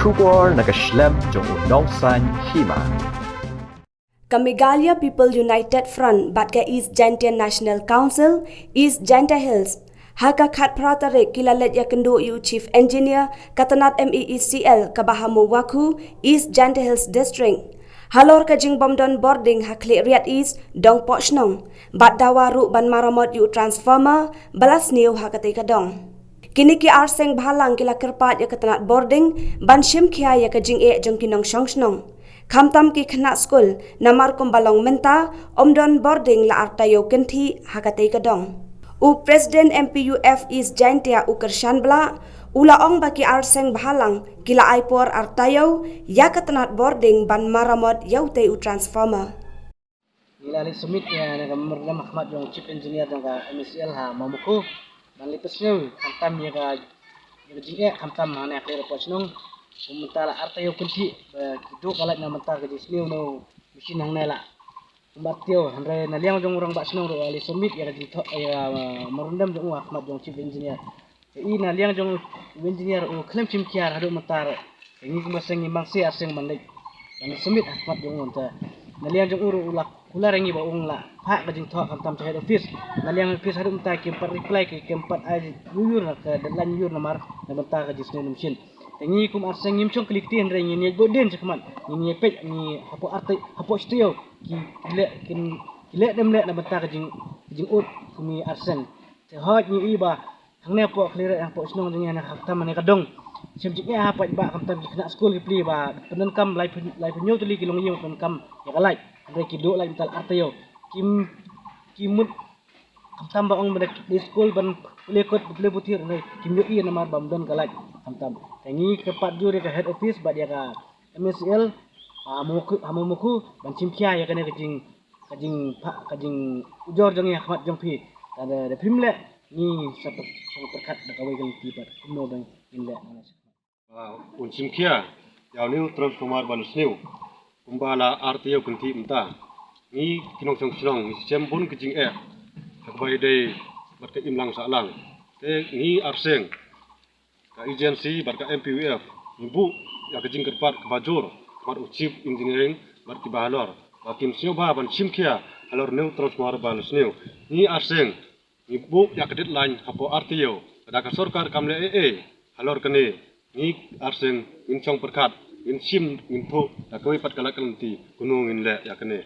Shubor nakaslem jong udongsan hima. Kamigalia People United Front Batga East Jaintia National Council East Jaintia Hills Haka Khat Pratarik Kilalet Yakendo U Chief Engineer Katanat MEECL Kabahamu Waku East Jaintia Hills District Halor Kajing Bomdon Boarding Hakli Riat East Dong Pochnong Bat Dawaru Ban Maramot U Transformer Balas New Hakati Kadong Kini ki arseng bhalang kila kerpat ya ketanat boarding ban shim kia ya kajing jong kinong shongshnong. Kamtam ki kena school namar kumbalong menta omdon boarding la artayo kenti hakatay kadong. U President MPUF East Jaintia u kershan bla ula ong baki arseng bhalang kila aipor artayo ya ketanat boarding ban maramot yaute u transformer. Ila ali sumit ya na Murna Mahmad yung Chief Engineer ng MSL ha mamuko dan lipas nyo kamtam ya ka jingge kamtam hana clear poch nung kumantala artayo kunti kido kalat na manta ka jisniw no mesin hang nela kumbatyo andre na liang jong urang basnong ro ali sumit ya dito ya marundam jong Ahmad jong Chief Engineer i na liang jong engineer o klem chim kiar hado matar ngi kumasang imangsi aseng mandik dan sumit Ahmad jong monta na liang jong uru ulak kula rengi ba ung la ha kajing thok kamtam head office naliang office harum ta kempat reply ke kempat ai yuyur ke dalan yuyur namar na banta ka jisne numshin tengi kum arseng ngimchong klikti andre ngi ni boden sekman ni pej ni hapo arte hapo studio ki le dem le na banta ka jing ut kumi arseng te hot ni iba hangne po clear ang po snong jing na haktam ne kadong simjiknya apa ba kamtam kena school ki ba penenkam live nyo tuli kilong yung penenkam ya kalai andre kido lai mental artayo kimut kamtam ba ong di school ban lekot bele butir ne kimyo i nama bamdan kalai kamtam tengi kepat jure ke head office ba dia ka MSL amuku ban cimpia ya kene kajing ujor jong ya khmat jong pi ada pimle ni sapat perkat da kawai kan tibat kuno bang inle un cimpia ya ni transformer ban snew kumbala artiyo kunti mta ni kinong song sembun kejing hakbai dei barka imlang salang te ni arseng ka agency barka MPUF ibu ya kejing kerpat kebajur mat chief engineering barki bahalor bakim sio ba ban simkia alor new transformer ban snew ni arseng ibu ya kedit lain hapo artiyo kada sorkar kamle alor kene ni arseng insong perkat in sim info da koi pat kala kanti gunung in le ya kene